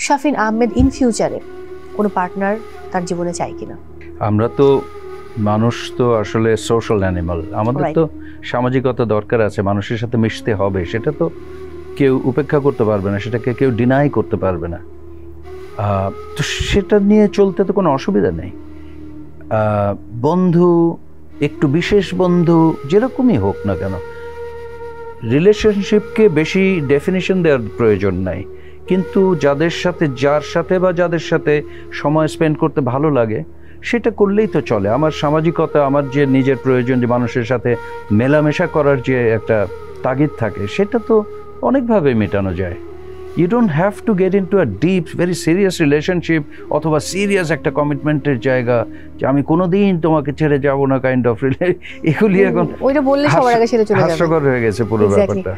Shafin Ahmed in ফিউচারে কোনো partner তার জীবনে চাই কিনা? আমরা তো মানুষ তো আসলে সোশ্যাল অ্যানিমাল, আমাদের তো সামাজিকতা দরকার আছে, মানুষের সাথে মিশতে হবে, সেটা তো কেউ উপেক্ষা করতে পারবে না, সেটাকে কেউ ডিনাই করতে পারবে না। তো সেটা নিয়ে চলতে তো কোনো অসুবিধা নেই। বন্ধু, একটু বিশেষ বন্ধু যেরকমই হোক না কেন, রিলেশনশিপকে বেশি ডেফিনিশন দেওয়ার প্রয়োজন নাই, কিন্তু যার সাথে বা যাদের সাথে সময় স্পেন্ড করতে ভালো লাগে সেটা করলেই তো চলে। আমার সামাজিকতা, আমার যে নিজের প্রয়োজন, যে মানুষের সাথে মেলামেশা করার যে একটা তাগিদ থাকে, সেটা তো অনেকভাবে মেটানো যায়। You don't have to get into a deep very serious relationship অথবা সিরিয়াস একটা কমিটমেন্টের জায়গা যে আমি কোনোদিন তোমাকে ছেড়ে যাব না কাইন্ড অফ এগুলি এখন ওইটা বললে সবার আগে সেটা চলে যাবে, হাস্যকর হয়ে গেছে পুরো ব্যাপারটা।